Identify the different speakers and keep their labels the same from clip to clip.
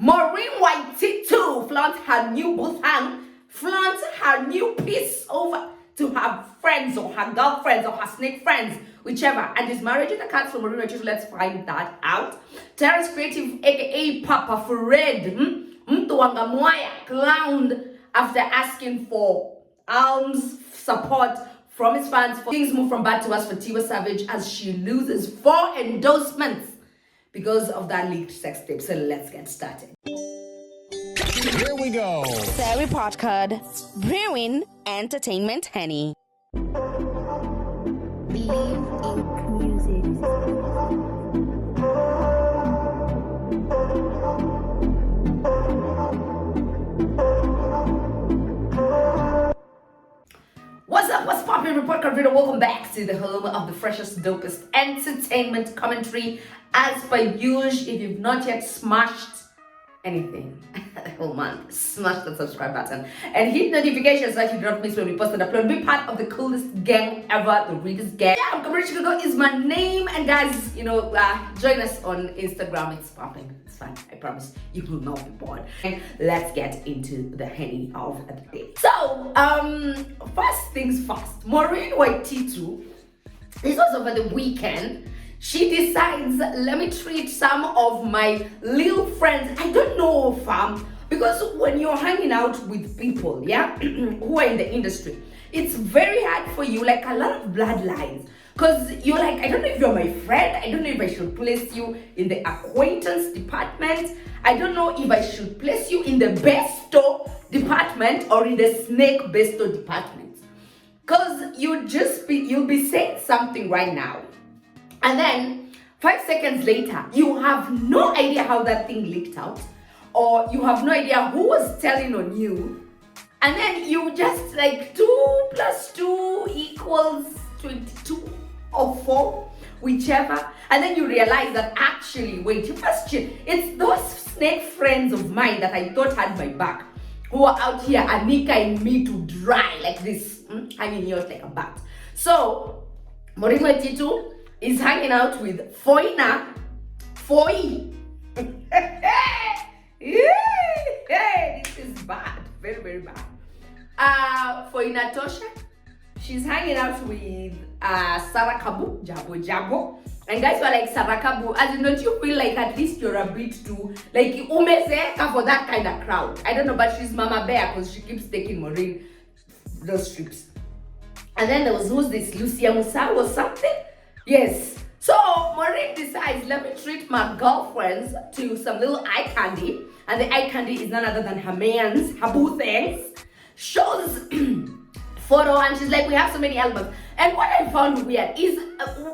Speaker 1: Maureen Waititu flaunt her new boothang, flaunt her new piece over to her friends or her girlfriends or her snake friends, whichever, and is married to the cats from Maureen Waititu. Let's find that out. Terrance Creative, aka Papa Fred, Ngamwaya, clowned after asking for alms support from his fans. Things move from bad to worse for Tiwa Savage as she loses 4 endorsements because of that leaked sex tape. So let's get started.
Speaker 2: Here we go.
Speaker 3: The report card. Brewing Entertainment Henny.
Speaker 4: Believe in music.
Speaker 1: What's poppin', report card reader? Welcome back to the home of the freshest, dopest entertainment commentary. As per usual, if you've not yet smashed anything the whole month, smash the subscribe button and hit notifications so that you don't miss when we post and upload. Be part of the coolest gang ever, the Readers Gang. Yeah, Kurogwa is my name, and guys, join us on Instagram. It's popping. It's fun. I promise you will not be bored. And let's get into the henny of the day. So, first things first. Maureen Waititu. This was over the weekend. She decides, let me treat some of my little friends. I don't know, fam, because when you're hanging out with people, yeah, who are in the industry, it's very hard for you, like a lot of bloodlines. Because you're like, I don't know if you're my friend. I don't know if I should place you in the acquaintance department. I don't know if I should place you in the besto department or in the snake besto department. Because you'll be saying something right now. And then 5 seconds later, you have no idea how that thing leaked out, or you have no idea who was telling on you. And then you just like 2 + 2 = 22 or 4, whichever. And then you realize that actually, wait, it's those snake friends of mine that I thought had my back, who are out here Anika me to dry like this, hanging out like a bat. So, Maureen Waititu is hanging out with Foina. This is bad. Very, very bad. Foina Tosha. She's hanging out with Sarakabu, Jabo. And guys were like, Sarakabu, as in, don't you feel like at least you're a bit too, like, umezeka for that kind of crowd? I don't know, but she's Mama Bear because she keeps taking Maureen those trips. And then there was, who's this, Lucia Musa or something? Yes. So Maureen decides, let me treat my girlfriends to some little eye candy. And the eye candy is none other than her man's, her boo things. Shows photo, and she's like, we have so many albums. And what I found weird is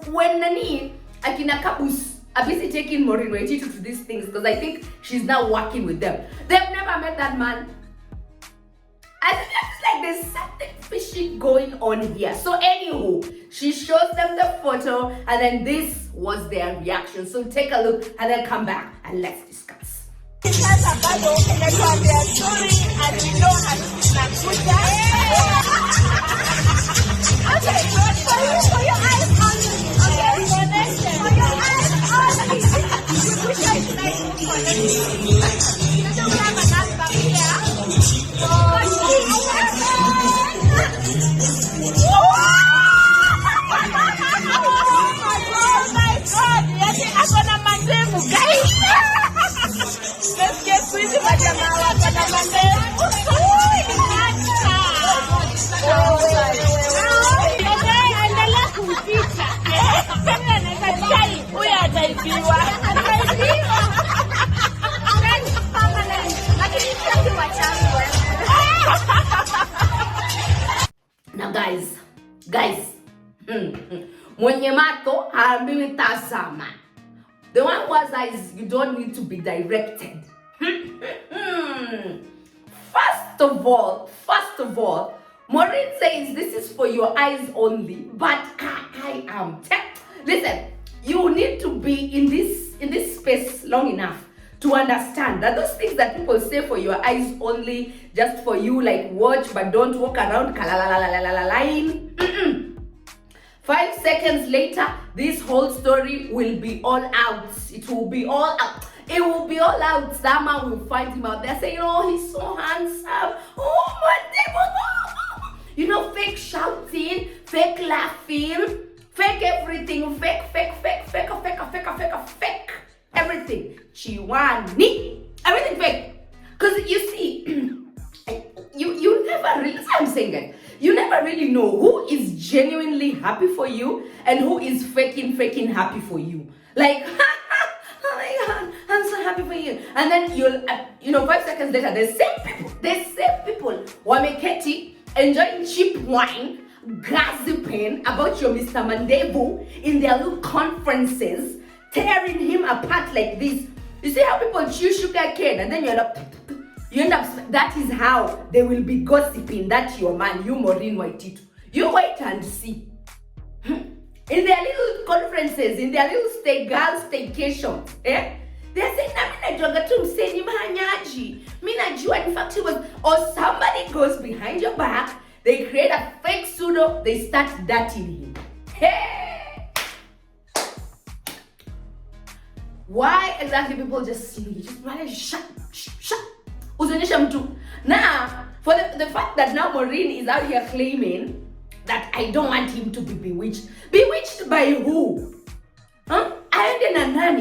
Speaker 1: when Akina Kabus are busy taking Maureen Waititu to these things, because I think she's now working with them. They've never met that man. And it's like there's something fishy going on here. So anywho, she shows them the photo, and then this was their reaction. So take a look and then come back and let's discuss. Now guys, mwenye mato haambiwi tazama. The one was is you don't need to be directed. First of all, Maureen says this is for your eyes only, but I am listen, you need to be in this space long enough to understand that those things that people say for your eyes only, just for you, like watch but don't walk around line. 5 seconds later, this whole story will be all out. It will be all out. It will be all out. Someone will find him out there saying, oh, he's so handsome. Oh, my neighbor. You know, fake shouting, fake laughing, fake everything, fake. Everything. Chiwani. Everything fake. Because you see, you never really, I'm saying it, you never really know who is genuinely happy for you and who is faking happy for you. Like, oh my God, I'm so happy for you. And then you'll, 5 seconds later, the same people, wameketi, enjoying cheap wine, gossiping about your Mr. Mandevu in their little conferences, tearing him apart like this. You see how people chew sugar cane and then you end up, that is how they will be gossiping that your man, you Maureen Waititu. You wait and see. In their little conferences, in their little girl staycations, they're saying, in fact, he was, or somebody goes behind your back, they create a fake pseudo, they start dirtying him. Hey! Why exactly people just, you just want to shut. Now, for the fact that now Maureen is out here claiming that I don't want him to be bewitched. Bewitched by who? Huh? Come on,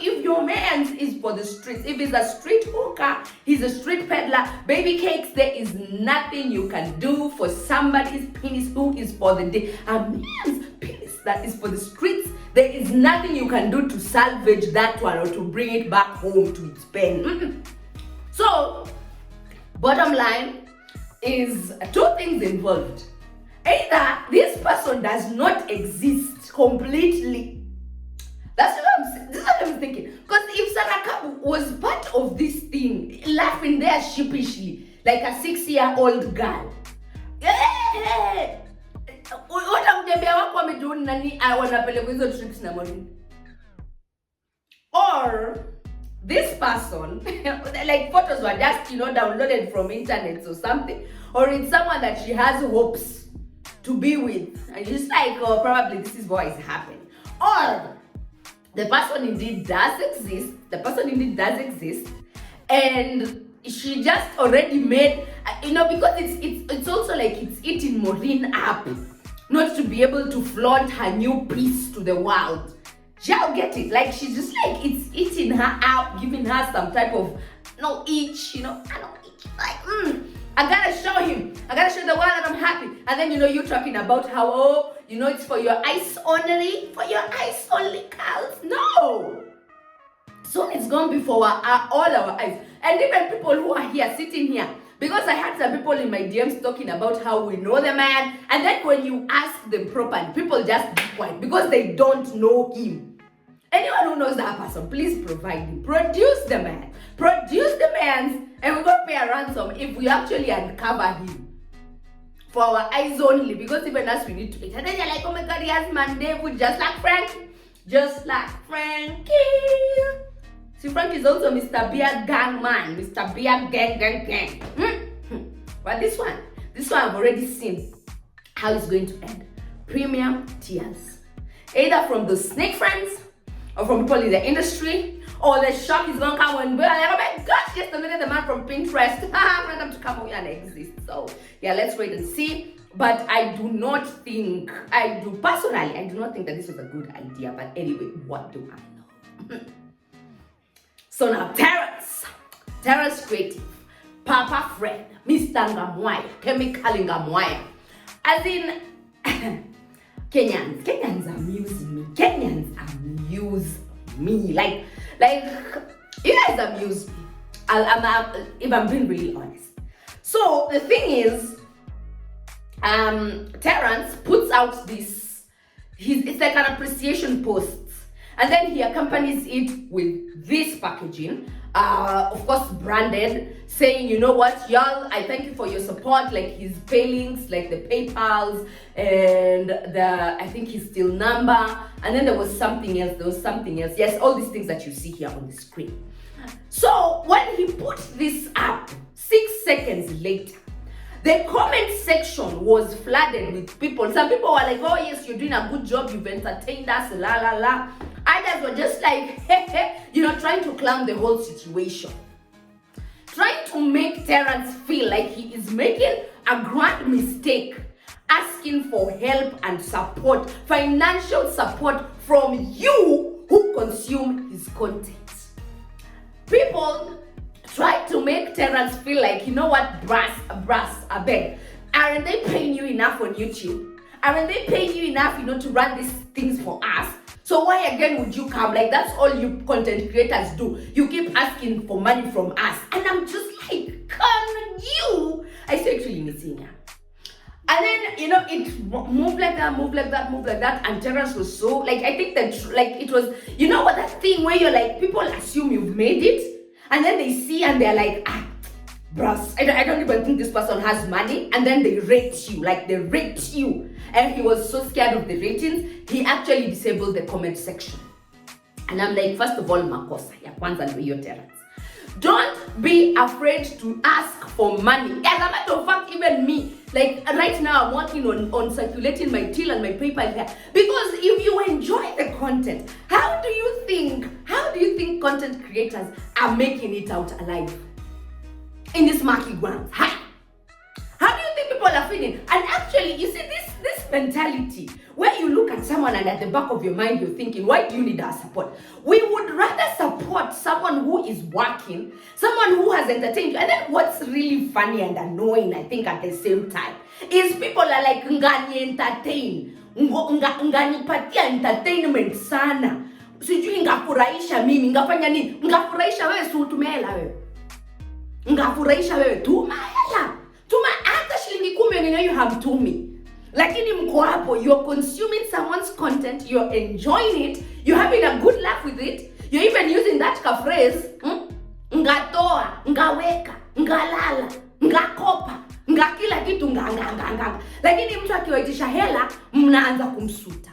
Speaker 1: if your man is for the streets, if he's a street hawker, he's a street peddler, baby cakes, there is nothing you can do for somebody's penis who is for the day. A man's penis that is for the streets, there is nothing you can do to salvage that one or to bring it back home to its pen. So, bottom line is two things involved. Either this person does not exist completely. This is what I'm thinking. Because if Sarakabu was part of this thing, laughing there sheepishly, like a 6-year-old girl. Or this person, like photos were just, downloaded from internet or something. Or it's someone that she has hopes to be with. And she's like, oh, probably this is what is happening. Or the person indeed does exist. And she just already made, because it's also like it's eating Maureen up not to be able to flaunt her new piece to the world. Y'all get it? Like she's just like it's eating her out, giving her some type of itch, I don't itch. Like, I gotta show him. I gotta show the world that I'm happy. And then you talking about how it's for your eyes only, girls. No. Soon it's gonna be for all our eyes. And even people who are here, sitting here, because I had some people in my DMs talking about how we know the man, and then when you ask them properly, people just be quiet because they don't know him. Anyone who knows that person, please provide him. Produce the man, and we're gonna pay a ransom if we actually uncover him. For our eyes only, because even us we need to eat. And then you're like, oh my God, he has Mandevu just like Frankie. See, Frank is also Mr. Beer Gang man, Mr. Beer Gang. But this one I've already seen how it's going to end. Premium tears. Either from the snake friends, or from people in the industry, or the shock is gonna come when we're like, oh my gosh, just another the man from Pinterest. For them to come over and exist. So yeah, let's wait and see. But I do not think that this was a good idea. But anyway, what do I know? So now Terrance Creative, Papa Fred, Mr. Ngamwaya, Chemical Ngamwaya. As in, Kenyans amuse me. Like you guys amuse me. If I'm being really honest. So the thing is, Terrance puts out this. It's like an appreciation post. And then he accompanies it with this packaging, of course branded, saying, you know what, y'all, I thank you for your support, like his pay links, like the PayPals, and I think his still number, and then there was something else, yes, all these things that you see here on the screen. So when he put this up, 6 seconds later, the comment section was flooded with people. Some people were like, oh yes, you're doing a good job, you've entertained us, la la la. Others were just like, trying to clown the whole situation. Trying to make Terrance feel like he is making a grand mistake, asking for help and support, financial support from you who consume his content. People try to make Terrance feel like, you know what, brass, I beg. Aren't they paying you enough on YouTube? Aren't they paying you enough, to run these things for us? So why again would you come? Like, that's all you content creators do. You keep asking for money from us. And I'm just like, can you? I say actually missing her. And then, it moved like that. And Terrance was so, like, I think that, like, it was, what, that thing where you're like, people assume you've made it. And then they see and they're like, bros, I don't even think this person has money. And then they rate you, And he was so scared of the ratings, he actually disabled the comment section. And I'm like, first of all, makosa ya kwanza ndio hiyo Terrance. Don't be afraid to ask for money. As a matter of fact, even me, like right now, I'm working on circulating my till and my PayPal here. Because if you enjoy the content, how do you think content creators are making it out alive in this murky ground? How do you think people are feeling? And actually, you see this mentality where you look at someone and at the back of your mind you're thinking, why do you need our support? We would rather support someone who is working, someone who has entertained you. And then what's really funny and annoying, I think, at the same time, is people are like, ngani entertain, ngani patia entertainment sana. Sijui ngafurahisha mimi, ngafanya nini? Ngafurahisha wewe, si utumela wewe. Ngafurahisha wewe, tuma hela. Tuma hata shilingi 10 yenye you have to me. Lakini mko hapo, you're consuming someone's content, you're enjoying it, you're having a good laugh with it, you're even using that phrase, ngatoa, ngaweka, ngalala, ngakopa, ngakila kitu nga. Lakini mtu akiwaitisha hela, mnaanza kumsuta.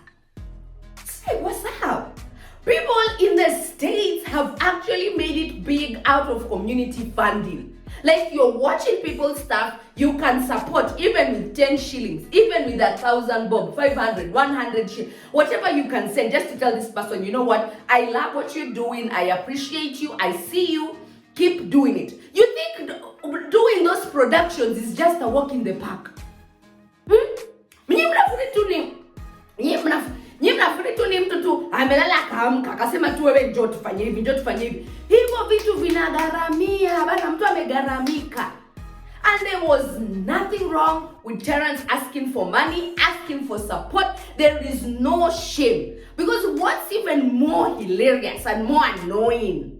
Speaker 1: Say, what's up? People in the States have actually made it big out of community funding. Like, you're watching people's stuff, you can support even with 10 shillings, even with 1,000 bob, 500, 100 shillings, whatever you can send, just to tell this person, you know what, I love what you're doing, I appreciate you, I see you, keep doing it. You think doing those productions is just a walk in the park? Mnafikiri tu ni mtu tu amelala akaamka akasema tu wewe njoo tufanye hivi. Hivyo vitu vinagharamia bana, mtu amegharamika. And there was nothing wrong with Terrance asking for money, asking for support. There is no shame. Because what's even more hilarious and more annoying,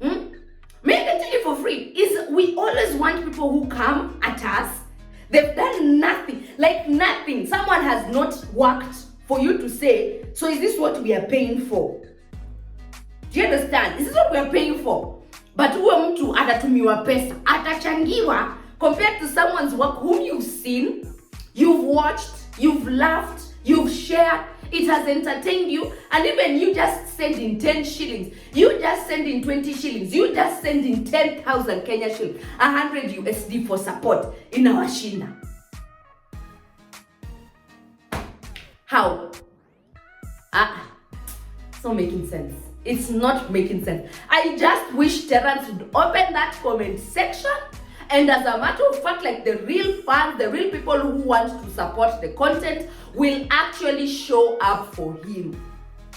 Speaker 1: me can tell you for free, is we always want people who come at us, they've done nothing, like nothing. Someone has not worked for you to say, so is this what we are paying for? Do you understand? Is this what we are paying for? But huyo mtu atatumiwa pesa, atachangiwa compared to someone's work whom you've seen, you've watched, you've laughed, you've shared, it has entertained you, and even you just send in 10 shillings, you just send in 20 shillings, you just send in 10,000 Kenya shillings, 100 USD for support in our Shina. How? It's not making sense. It's not making sense. I just wish Terrance would open that comment section, and as a matter of fact, like the real fans, the real people who want to support the content will actually show up for him.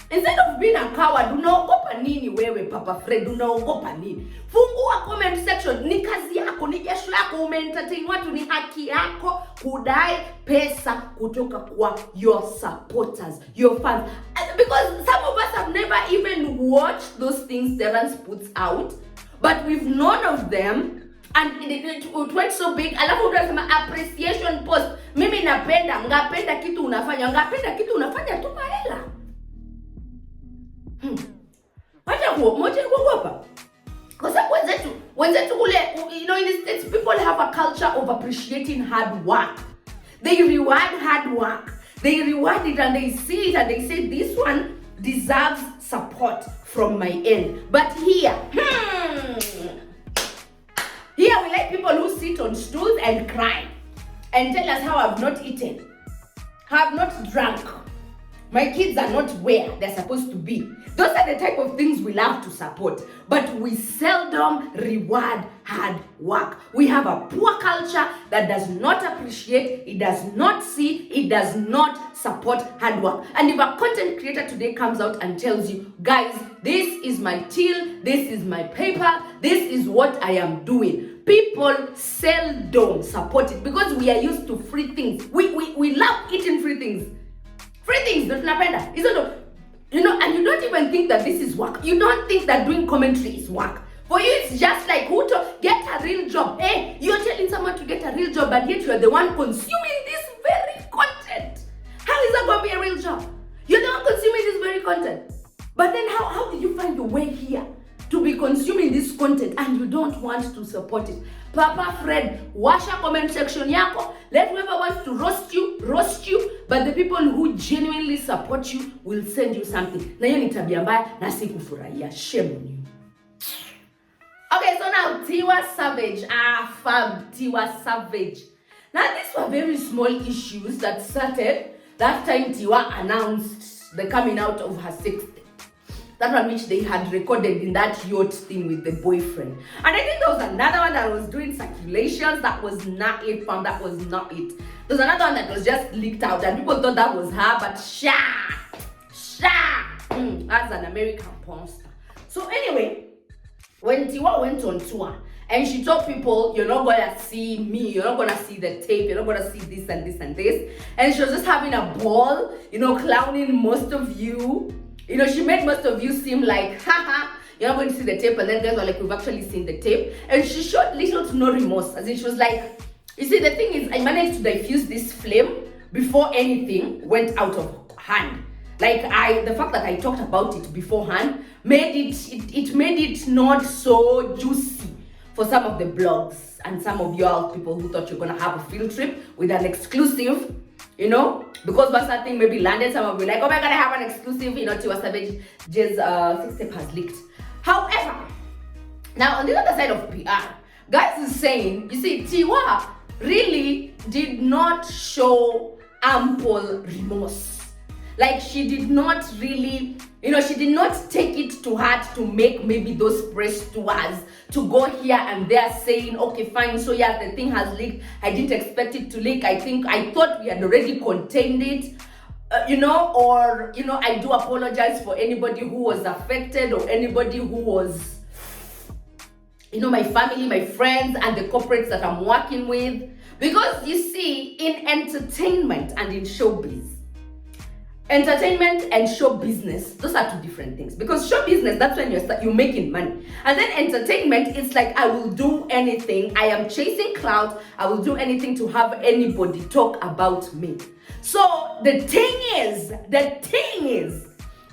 Speaker 1: Instead of being a coward, unaogopa nini wewe Papa Fred, unaogopa nini? Fungua comment section, ni kazi yako, ni jasho yako, umeentertain watu, ni haki yako kudai pesa kutoka kwa your supporters, your fans. Because some of us have never even watched those things Terrance puts out, but we've known of them. And it went so big. Alafu unasema appreciation post. Mimi ngapenda kitu unafanya tuma hela. Wacha moja kuogopa. Kwa sababu wenzetu kule, in the States, people have a culture of appreciating hard work. They reward hard work. They reward it and they see it and they say this one deserves support from my end. But here we like people who sit on stools and cry and tell us how I've not eaten, have not drunk, My kids are not where they're supposed to be. Those are the type of things we love to support, but we seldom reward hard work. We have a poor culture that does not appreciate, it does not see, it does not support hard work. And if a content creator today comes out and tells you, guys, this is my till, this is my paper, this is what I am doing, people seldom support it because we are used to free things. We love eating free things. Free things, don't napenda. And you don't even think that this is work. You don't think that doing commentary is work. For you, it's just like who to get a real job. Hey, you're telling someone to get a real job, but yet you're the one consuming this very content. How is that going to be a real job? You're the one consuming this very content. But then how did you find your way here to be consuming this content and you don't want to support it? Papa Fred, washa comment section yako. Let whoever wants to roast you, but the people who genuinely support you will send you something. Na hiyo ni tabia mbaya na sikufurahia. Shame on you. Okay, so now Tiwa Savage. Tiwa Savage. Now these were very small issues that started that time Tiwa announced the coming out of her sixth. That one which they had recorded in that yacht thing with the boyfriend. And I think there was another one that was doing circulations. That was not it, fam. That was not it. There was another one that was just leaked out and people thought that was her, but that's an American porn star. So anyway, when Tiwa went on tour and she told people, you're not gonna see me, you're not gonna see the tape, you're not gonna see this and this and this. And she was just having a ball, clowning most of you. She made most of you seem like, haha, you're not going to see the tape. And then guys were like, we've actually seen the tape. And she showed little to no remorse. As in, she was like, you see, the thing is, I managed to diffuse this flame before anything went out of hand. Like, the fact that I talked about it beforehand made it made it not so juicy for some of the blogs and some of y'all people who thought you're going to have a field trip with an exclusive. Because once that thing maybe landed, some of you like, oh my god, I have an exclusive, Tiwa Savage's sex tape has leaked. However, now on the other side of PR, guys is saying, you see, Tiwa really did not show ample remorse. Like, she did not really, she did not take it to heart to make maybe those press tours, to go here and there saying, okay, fine, so yeah, the thing has leaked. I didn't expect it to leak. I thought we had already contained it, I do apologize for anybody who was affected or anybody who was, my family, my friends, and the corporates that I'm working with. Because you see, in entertainment and in showbiz, entertainment and show business, those are two different things. Because show business, that's when you're making money. And then entertainment, it's like, I will do anything. I am chasing clout. I will do anything to have anybody talk about me. So the thing is,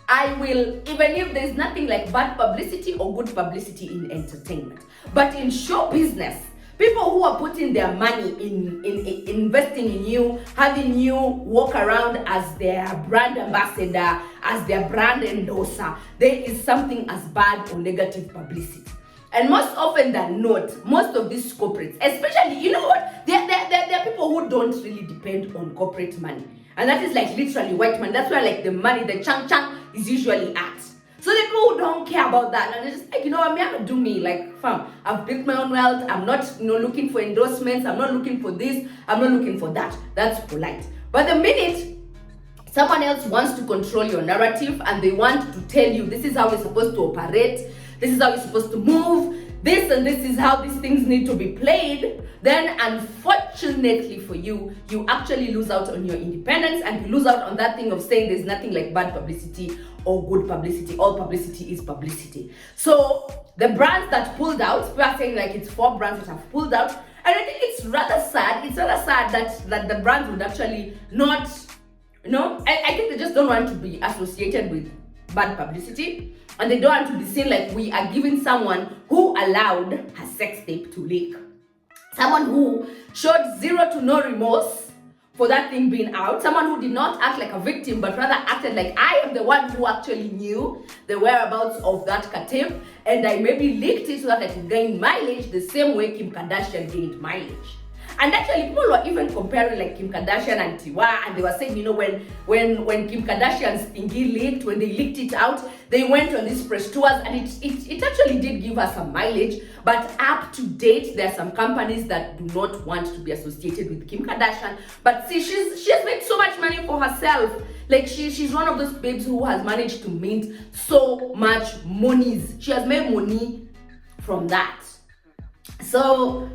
Speaker 1: I will, even if there's nothing like bad publicity or good publicity in entertainment, but in show business, people who are putting their money in investing in you, having you walk around as their brand ambassador, as their brand endorser, there is something as bad or negative publicity. And most often than not, most of these corporates, especially, you know what? There are people who don't really depend on corporate money. And that is like literally white man. That's where like the money, the chunk is usually at. So the people who don't care about that, and they're just like, I'm gonna do me, like, fam, I've built my own wealth, I'm not, looking for endorsements, I'm not looking for this, I'm not looking for that. That's polite. But the minute someone else wants to control your narrative and they want to tell you this is how we're supposed to operate, this is how you're supposed to move, this and this is how these things need to be played, then unfortunately for you, you actually lose out on your independence and you lose out on that thing of saying there's nothing like bad publicity or good publicity. All publicity is publicity. So the brands that pulled out, we are saying like it's 4 brands that have pulled out, and I think it's rather sad. It's rather sad that the brands would actually not, I think they just don't want to be associated with bad publicity. And they don't want to be seen like we are giving someone who allowed her sex tape to leak. Someone who showed zero to no remorse for that thing being out. Someone who did not act like a victim, but rather acted like I am the one who actually knew the whereabouts of that tape. And I maybe leaked it so that I could gain mileage the same way Kim Kardashian gained mileage. And actually, people were even comparing like Kim Kardashian and Tiwa, and they were saying, when Kim Kardashian's thingy leaked, when they leaked it out, they went on these press tours, and it actually did give us some mileage. But up to date, there are some companies that do not want to be associated with Kim Kardashian. But see, she has made so much money for herself. Like she's one of those babes who has managed to mint so much monies. She has made money from that. So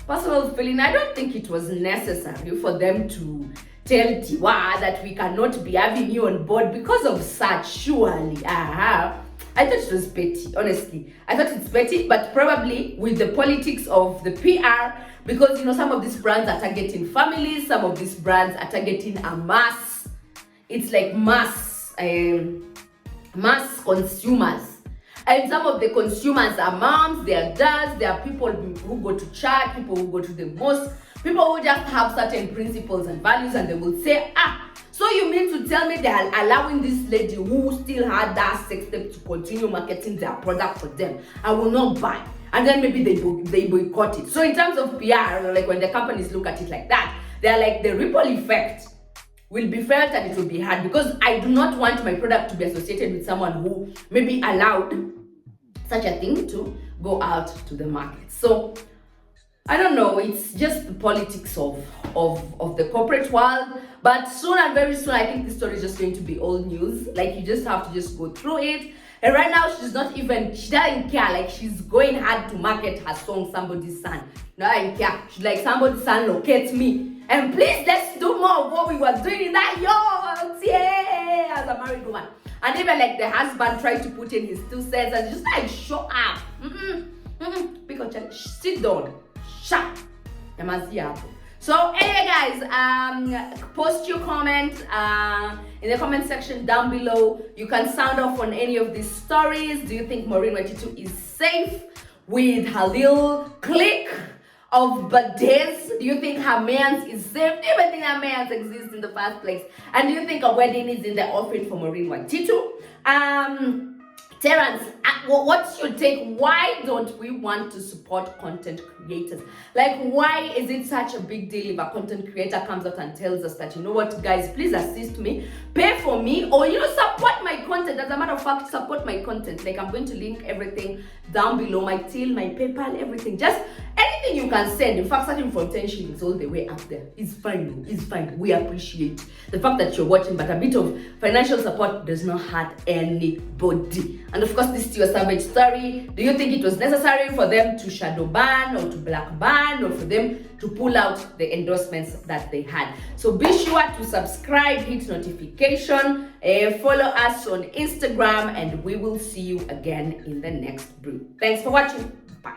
Speaker 1: personal feeling, I don't think it was necessary for them to tell Tiwa that we cannot be having you on board because of such. Surely, I thought it was petty, honestly. I thought it's petty, but probably with the politics of the PR, because some of these brands are targeting families, some of these brands are targeting a mass. It's like mass consumers. And some of the consumers are moms, they are dads, they are people who go to church, people who go to the mosque, people who just have certain principles and values, and they will say, so you mean to tell me they are allowing this lady who still had that sex tape to continue marketing their product for them? I will not buy. And then maybe they boycott it. So in terms of PR, like when the companies look at it like that, they're like, the ripple effect will be felt and it will be hard, because I do not want my product to be associated with someone who maybe allowed such a thing to go out to the market. So I don't know, it's just the politics of the corporate world. But soon and very soon, I think this story is just going to be old news. Like, you just have to just go through it. And right now, she doesn't care. Like, she's going hard to market her song, Somebody's Son. No, I don't care. She's like, Somebody's Son locates me. And please, let's do more of what we were doing in that yacht. Yeah, as a married woman. And even like the husband tried to put in his 2 cents, and just like, show up. Because sit down. Shut. So anyway, guys, post your comment in the comment section down below. You can sound off on any of these stories. Do you think Maureen Waititu is safe with her little clique of birthdays? Do you think her Manz is safe? Do you even think her Manz exists in the first place? And do you think a wedding is in the offering for Maureen Waititu? Terrance, what's your take? Why don't we want to support content creators? Like, why is it such a big deal if a content creator comes out and tells us that, you know what, guys, please assist me, pay for me, or, support my content? As a matter of fact, support my content. Like, I'm going to link everything down below, my Till, my PayPal, everything. Just anything you can send. In fact, starting from 10 shillings all the way up there. It's fine. It's fine. We appreciate the fact that you're watching, but a bit of financial support does not hurt anybody. And of course, this Tiwa Savage story, do you think it was necessary for them to shadow ban or to black ban, or for them to pull out the endorsements that they had? So be sure to subscribe, hit notification, follow us on Instagram, and we will see you again in the next brew. Thanks for watching. Bye.